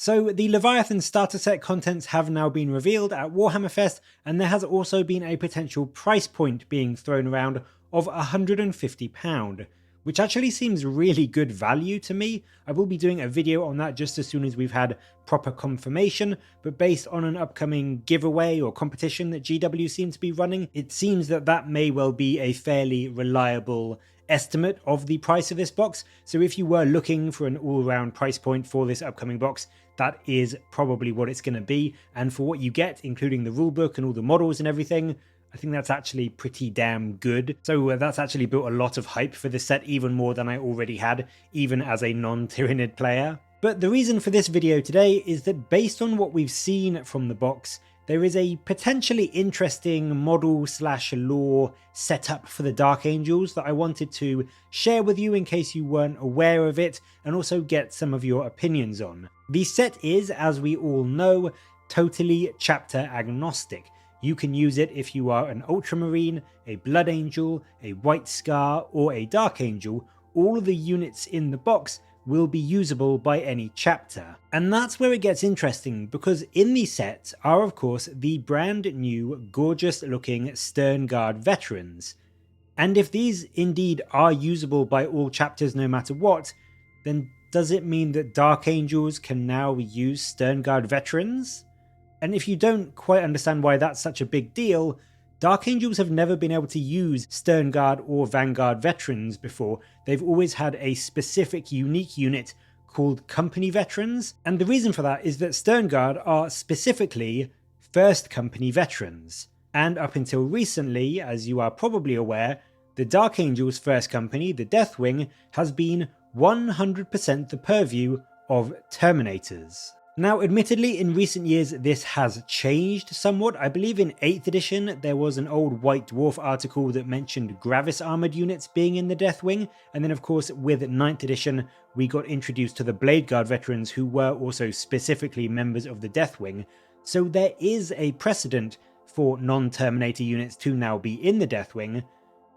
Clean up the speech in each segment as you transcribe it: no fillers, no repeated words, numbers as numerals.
So the Leviathan starter set contents have now been revealed at Warhammer Fest, and there has also been a potential price point being thrown around of £150, which actually seems really good value to me. I will be doing a video on that just as soon as we've had proper confirmation, but based on an upcoming giveaway or competition that GW seem to be running, it seems that that may well be a fairly reliable estimate of the price of this box. So if you were looking for an all-round price point for this upcoming box, that is probably what it's going to be. And for what you get, including the rulebook and all the models and everything, I think that's actually pretty damn good. So that's actually built a lot of hype for this set, even more than I already had, even as a non-Tyranid player. But the reason for this video today is that based on what we've seen from the box, there is a potentially interesting model/lore setup for the Dark Angels that I wanted to share with you in case you weren't aware of it, and also get some of your opinions on. The set is, as we all know, totally chapter agnostic. You can use it if you are an Ultramarine, a Blood Angel, a White Scar, or a Dark Angel. All of the units in the box will be usable by any chapter. And that's where it gets interesting, because in the set are of course the brand new gorgeous looking Sternguard Veterans. And if these indeed are usable by all chapters no matter what, then does it mean that Dark Angels can now use Sternguard Veterans? And if you don't quite understand why that's such a big deal, Dark Angels have never been able to use Sternguard or Vanguard Veterans before. They've always had a specific unique unit called Company Veterans, and the reason for that is that Sternguard are specifically 1st Company Veterans. And up until recently, as you are probably aware, the Dark Angels 1st Company, the Deathwing, has been 100% the purview of Terminators. Now, admittedly, in recent years this has changed somewhat. I believe in 8th edition there was an old White Dwarf article that mentioned Gravis armoured units being in the Deathwing, and then of course with 9th edition we got introduced to the Bladeguard Veterans, who were also specifically members of the Deathwing. So there is a precedent for non-Terminator units to now be in the Deathwing,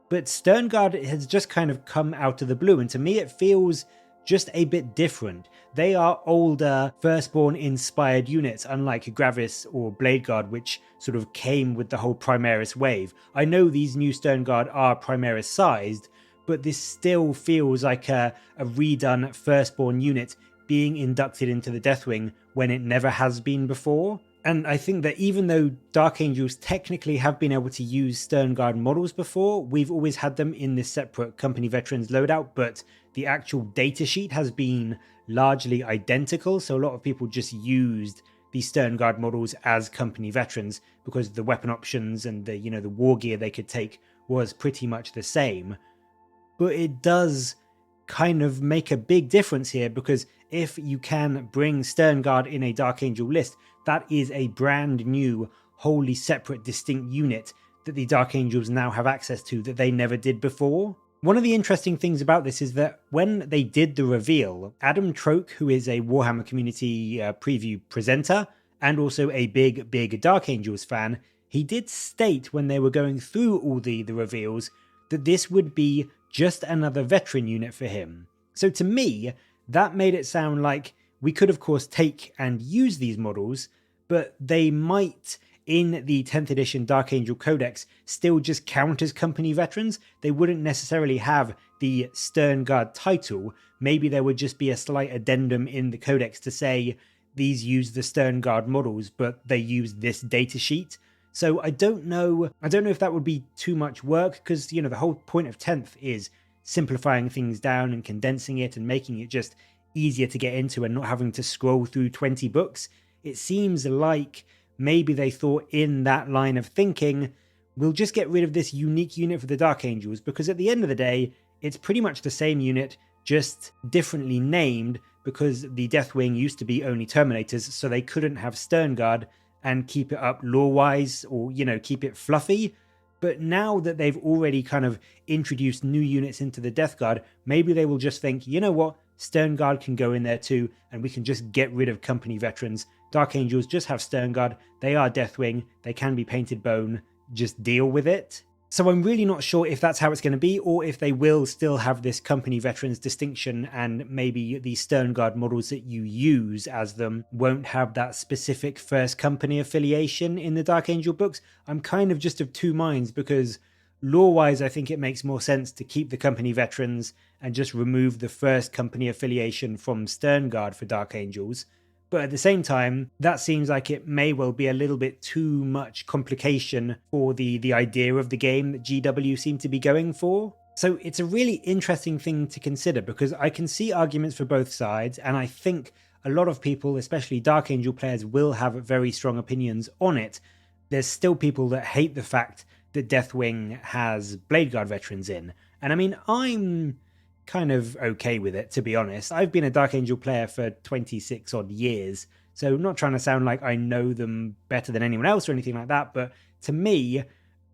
but Sternguard has just kind of come out of the blue, and to me it feels just a bit different. They are older, Firstborn inspired units, unlike Gravis or Bladeguard, which sort of came with the whole Primaris wave. I know these new Sternguard are Primaris sized, but this still feels like a redone Firstborn unit being inducted into the Deathwing when it never has been before. And I think that even though Dark Angels technically have been able to use Sternguard models before, we've always had them in this separate Company Veterans loadout, but the actual datasheet has been largely identical, so a lot of people just used the Sternguard models as Company Veterans because the weapon options and the war gear they could take was pretty much the same. But it does kind of make a big difference here, because if you can bring Sternguard in a Dark Angel list, that is a brand new, wholly separate, distinct unit that the Dark Angels now have access to that they never did before. One of the interesting things about this is that when they did the reveal, Adam Troke, who is a Warhammer community preview presenter and also a big Dark Angels fan, he did state when they were going through all the reveals that this would be just another veteran unit for him. So to me, that made it sound like we could of course take and use these models, but they might, in the 10th edition Dark Angel Codex, still just count as Company Veterans. They wouldn't necessarily have the Sternguard title. Maybe there would just be a slight addendum in the Codex to say these use the Sternguard models, but they use this datasheet. So I don't know if that would be too much work, because the whole point of 10th is simplifying things down and condensing it and making it just easier to get into and not having to scroll through 20 books. It seems like maybe they thought in that line of thinking, we'll just get rid of this unique unit for the Dark Angels, because at the end of the day, it's pretty much the same unit, just differently named, because the Deathwing used to be only Terminators, so they couldn't have Sternguard and keep it up lore-wise, or, keep it fluffy. But now that they've already kind of introduced new units into the Death Guard, maybe they will just think, you know what, Sternguard can go in there too, and we can just get rid of Company Veterans. Dark Angels just have Sternguard, they are Deathwing, they can be painted bone, just deal with it. So I'm really not sure if that's how it's going to be, or if they will still have this company veterans distinction, and maybe the Sternguard models that you use as them won't have that specific first company affiliation in the Dark Angel books. I'm kind of just of two minds, because lore-wise I think it makes more sense to keep the company veterans and just remove the first company affiliation from Sternguard for Dark Angels. But at the same time, that seems like it may well be a little bit too much complication for the idea of the game that GW seem to be going for. So it's a really interesting thing to consider, because I can see arguments for both sides, and I think a lot of people, especially Dark Angel players, will have very strong opinions on it. There's still people that hate the fact that Deathwing has Bladeguard veterans in. And I mean, I'm kind of okay with it, to be honest. I've been a Dark Angel player for 26 odd years, so I'm not trying to sound like I know them better than anyone else or anything like that, but to me,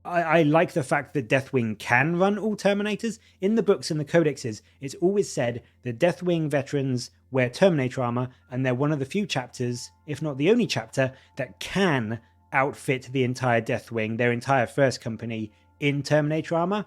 I like the fact that Deathwing can run all Terminators. In the books and the codexes, it's always said that Deathwing veterans wear Terminator armor, and they're one of the few chapters, if not the only chapter, that can outfit the entire Deathwing, their entire first company, in Terminator armor.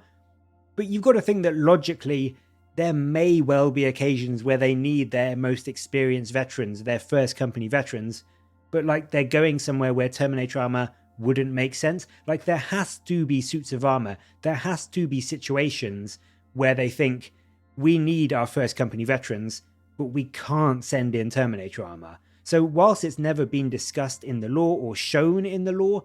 But you've got to think that logically, there may well be occasions where they need their most experienced veterans, their first company veterans, but like they're going somewhere where Terminator armor wouldn't make sense. Like there has to be suits of armor, there has to be situations where they think we need our first company veterans, but we can't send in Terminator armor. So whilst it's never been discussed in the lore or shown in the lore,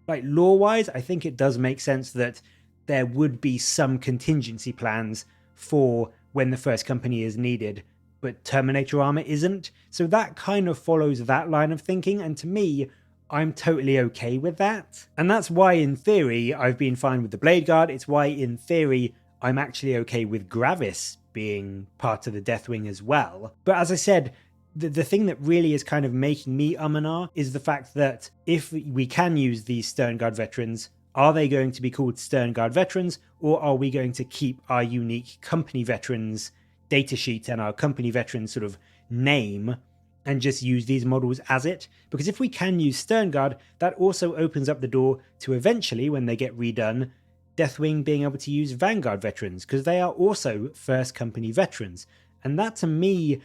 like lore-wise, I think it does make sense that there would be some contingency plans for when the first company is needed, but Terminator armor isn't. So that kind of follows that line of thinking, and to me, I'm totally okay with that. And that's why in theory I've been fine with the Bladeguard. It's why in theory I'm actually okay with Gravis being part of the Deathwing as well. But as I said, the thing that really is kind of making me and ah is the fact that if we can use these Sternguard veterans, are they going to be called Sternguard Veterans, or are we going to keep our unique company veterans datasheet and our company veterans sort of name and just use these models as it? Because if we can use Sternguard, that also opens up the door to eventually, when they get redone, Deathwing being able to use Vanguard veterans, because they are also first company veterans. And that to me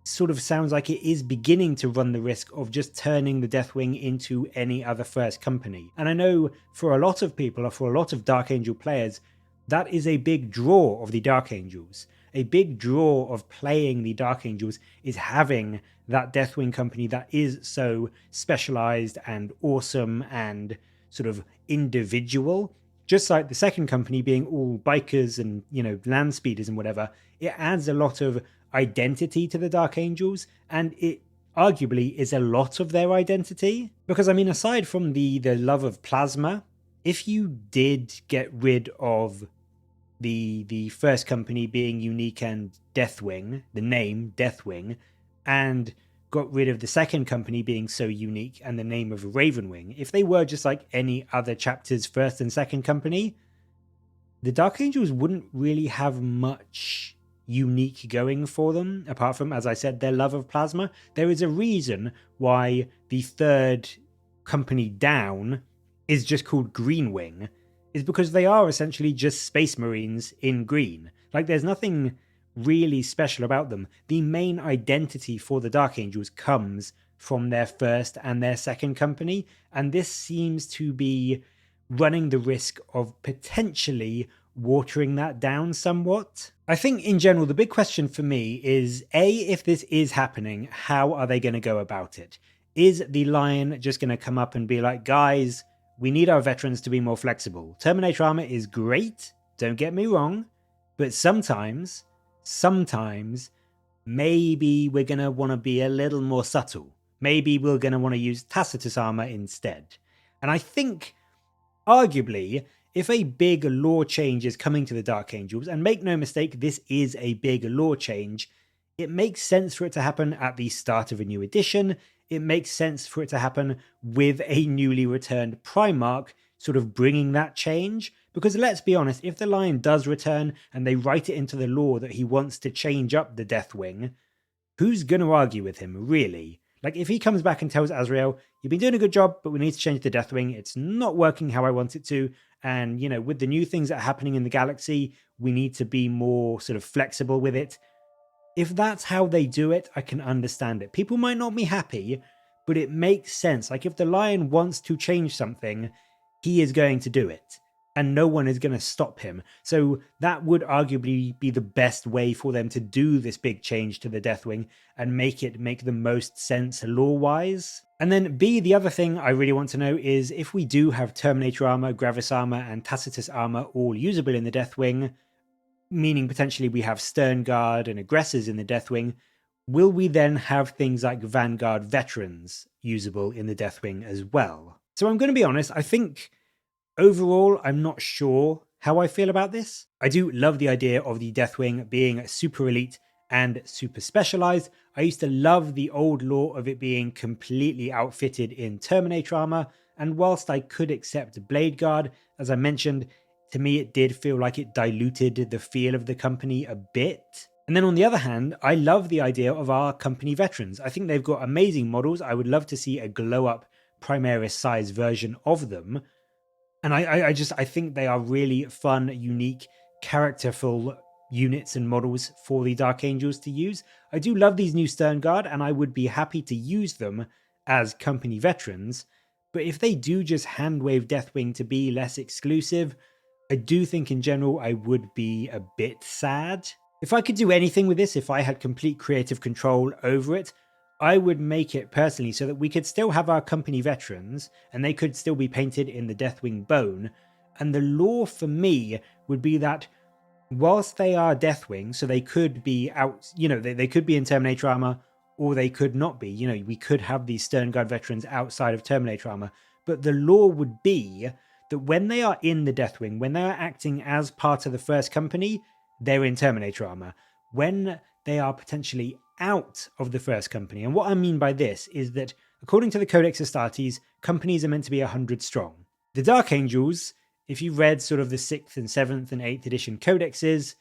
sort of sounds like it is beginning to run the risk of just turning the Deathwing into any other first company. And I know for a lot of people, or for a lot of Dark Angel players, that is a big draw of the Dark Angels. A big draw of playing the Dark Angels is having that Deathwing company that is so specialized and awesome and sort of individual. Just like the second company being all bikers and, you know, land speeders and whatever, it adds a lot of identity to the Dark Angels, and it arguably is a lot of their identity. Because I mean, aside from the love of plasma, if you did get rid of the first company being unique and Deathwing, the name Deathwing, and got rid of the second company being so unique and the name of Ravenwing, if they were just like any other chapter's first and second company, the Dark Angels wouldn't really have much unique going for them, apart from, as I said, their love of plasma. There is a reason why the third company down is just called Greenwing, is because they are essentially just Space Marines in green. Like, there's nothing really special about them. The main identity for the Dark Angels comes from their first and their second company, and this seems to be running the risk of potentially watering that down somewhat. I think in general the big question for me is, A, if this is happening, how are they going to go about it? Is the line just going to come up and be like, guys, we need our veterans to be more flexible. Terminator armor is great, don't get me wrong, but sometimes maybe we're going to want to be a little more subtle. Maybe we're going to want to use Tacitus armor instead. And I think, arguably, if a big lore change is coming to the Dark Angels, and make no mistake, this is a big lore change, it makes sense for it to happen at the start of a new edition. It makes sense for it to happen with a newly returned Primarch sort of bringing that change. Because let's be honest, if the Lion does return and they write it into the lore that he wants to change up the Deathwing, who's going to argue with him, really? Like, if he comes back and tells Azrael, you've been doing a good job, but we need to change the Deathwing, it's not working how I want it to, And, with the new things that are happening in the galaxy, we need to be more sort of flexible with it. If that's how they do it, I can understand it. People might not be happy, but it makes sense. Like if the Lion wants to change something, he is going to do it, and no one is going to stop him. So that would arguably be the best way for them to do this big change to the Deathwing and make it make the most sense lore-wise. And then B, the other thing I really want to know is if we do have Terminator armor, Gravis armor, and Tacitus armor all usable in the Deathwing, meaning potentially we have Sternguard and Aggressors in the Deathwing, will we then have things like Vanguard Veterans usable in the Deathwing as well? So I'm going to be honest, I think overall I'm not sure how I feel about this. I do love the idea of the Deathwing being super elite and super specialized. I used to love the old lore of it being completely outfitted in Terminator armor, and whilst I could accept Blade Guard, as I mentioned, to me it did feel like it diluted the feel of the company a bit. And then on the other hand, I love the idea of our company veterans. I think they've got amazing models. I would love to see a glow up Primaris size version of them. And I think they are really fun, unique, characterful units and models for the Dark Angels to use. I do love these new Sternguard, and I would be happy to use them as company veterans. But if they do just handwave Deathwing to be less exclusive, I do think in general I would be a bit sad. If I could do anything with this, if I had complete creative control over it, I would make it personally so that we could still have our company veterans and they could still be painted in the Deathwing bone. And the lore for me would be that whilst they are Deathwing, so they could be out, they could be in Terminator armor or they could not be. We could have these Sternguard veterans outside of Terminator armor. But the lore would be that when they are in the Deathwing, when they are acting as part of the first company, they're in Terminator armor. When they are potentially out of the first company, and what I mean by this is that according to the Codex Astartes, companies are meant to be 100 strong. The Dark Angels, if you read sort of the 6th and 7th and 8th edition codexes,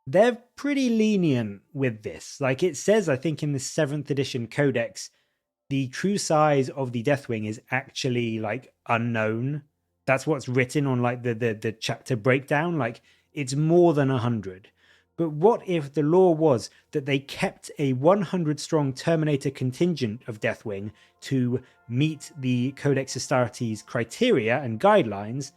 they're pretty lenient with this. Like it says, I think in the 7th edition codex, the true size of the Deathwing is actually like unknown. That's what's written on like the chapter breakdown. Like it's more than 100. But what if the lore was that they kept a 100 strong Terminator contingent of Deathwing to meet the Codex Astartes criteria and guidelines,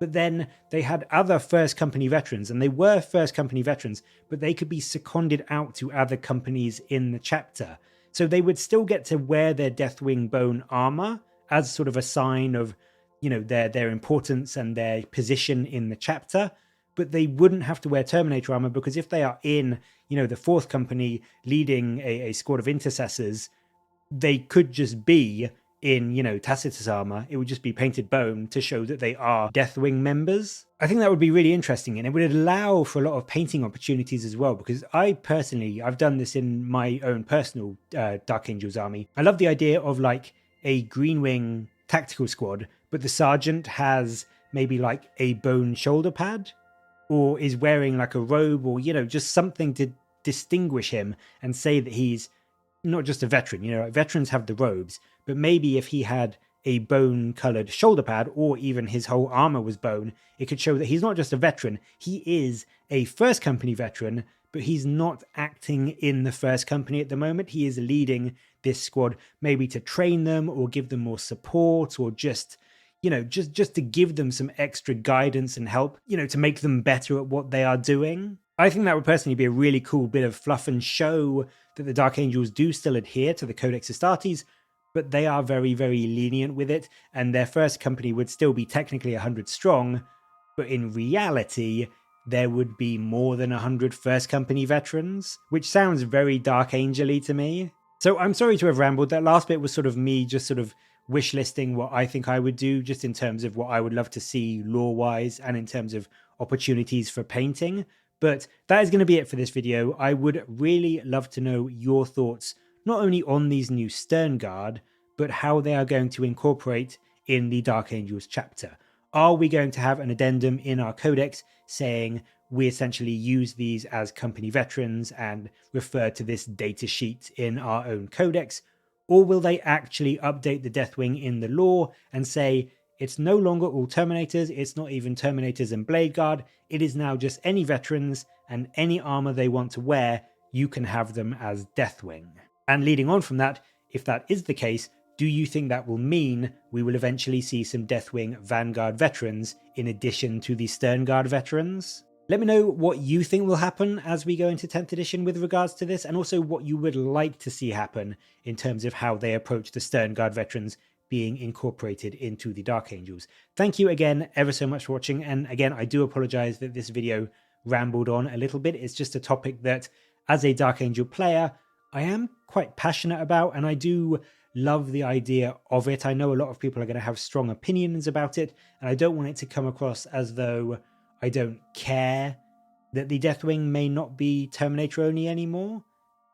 but then they had other first company veterans, and they were first company veterans, but they could be seconded out to other companies in the chapter. So they would still get to wear their Deathwing bone armor as sort of a sign of, their importance and their position in the chapter, but they wouldn't have to wear Terminator armor because if they are in, the fourth company leading a squad of intercessors, they could just be in, Tacitus armor. It would just be painted bone to show that they are Deathwing members. I think that would be really interesting, and it would allow for a lot of painting opportunities as well, because I've done this in my own personal Dark Angels army. I love the idea of like a Greenwing tactical squad, but the sergeant has maybe like a bone shoulder pad, or is wearing like a robe, or, just something to distinguish him and say that he's not just a veteran. Veterans have the robes, but maybe if he had a bone-colored shoulder pad, or even his whole armor was bone, it could show that he's not just a veteran, he is a first company veteran, but he's not acting in the first company at the moment. He is leading this squad, maybe to train them or give them more support, or just to give them some extra guidance and help, to make them better at what they are doing. I think that would personally be a really cool bit of fluff and show that the Dark Angels do still adhere to the Codex Astartes, but they are very, very lenient with it, and their first company would still be technically 100 strong, but in reality, there would be more than 100 first company veterans, which sounds very Dark Angel-y to me. So I'm sorry to have rambled. That last bit was sort of me just sort of wish listing what I think I would do, just in terms of what I would love to see lore-wise and in terms of opportunities for painting. But that is going to be it for this video. I would really love to know your thoughts, not only on these new Sternguard, but how they are going to incorporate in the Dark Angels chapter. Are we going to have an addendum in our codex saying we essentially use these as company veterans and refer to this data sheet in our own codex? Or will they actually update the Deathwing in the lore and say, it's no longer all Terminators, it's not even Terminators and Blade Guard, it is now just any veterans, and any armor they want to wear, you can have them as Deathwing. And leading on from that, if that is the case, do you think that will mean we will eventually see some Deathwing Vanguard veterans in addition to the Sternguard veterans? Let me know what you think will happen as we go into 10th edition with regards to this, and also what you would like to see happen in terms of how they approach the Sternguard veterans being incorporated into the Dark Angels. Thank you again ever so much for watching, and again I do apologise that this video rambled on a little bit. It's just a topic that, as a Dark Angel player, I am quite passionate about, and I do love the idea of it. I know a lot of people are going to have strong opinions about it, and I don't want it to come across as though I don't care that the Deathwing may not be Terminator only anymore.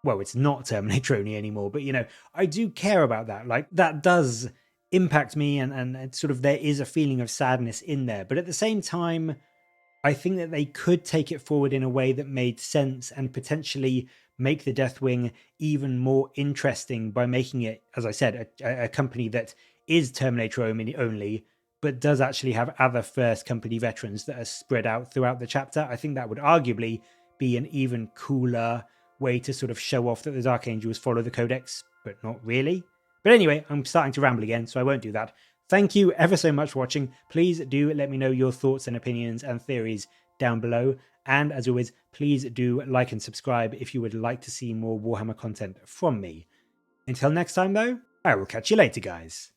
Well, it's not Terminator only anymore, but you know, I do care about that. Like, that does impact me, and it's sort of, there is a feeling of sadness in there. But at the same time, I think that they could take it forward in a way that made sense and potentially make the Deathwing even more interesting by making it, as I said, a company that is Terminator only, but does actually have other first company veterans that are spread out throughout the chapter. I think that would arguably be an even cooler way to sort of show off that the Dark Angels follow the Codex, but not really. But anyway, I'm starting to ramble again, so I won't do that. Thank you ever so much for watching. Please do let me know your thoughts and opinions and theories down below. And as always, please do like and subscribe if you would like to see more Warhammer content from me. Until next time though, I will catch you later, guys.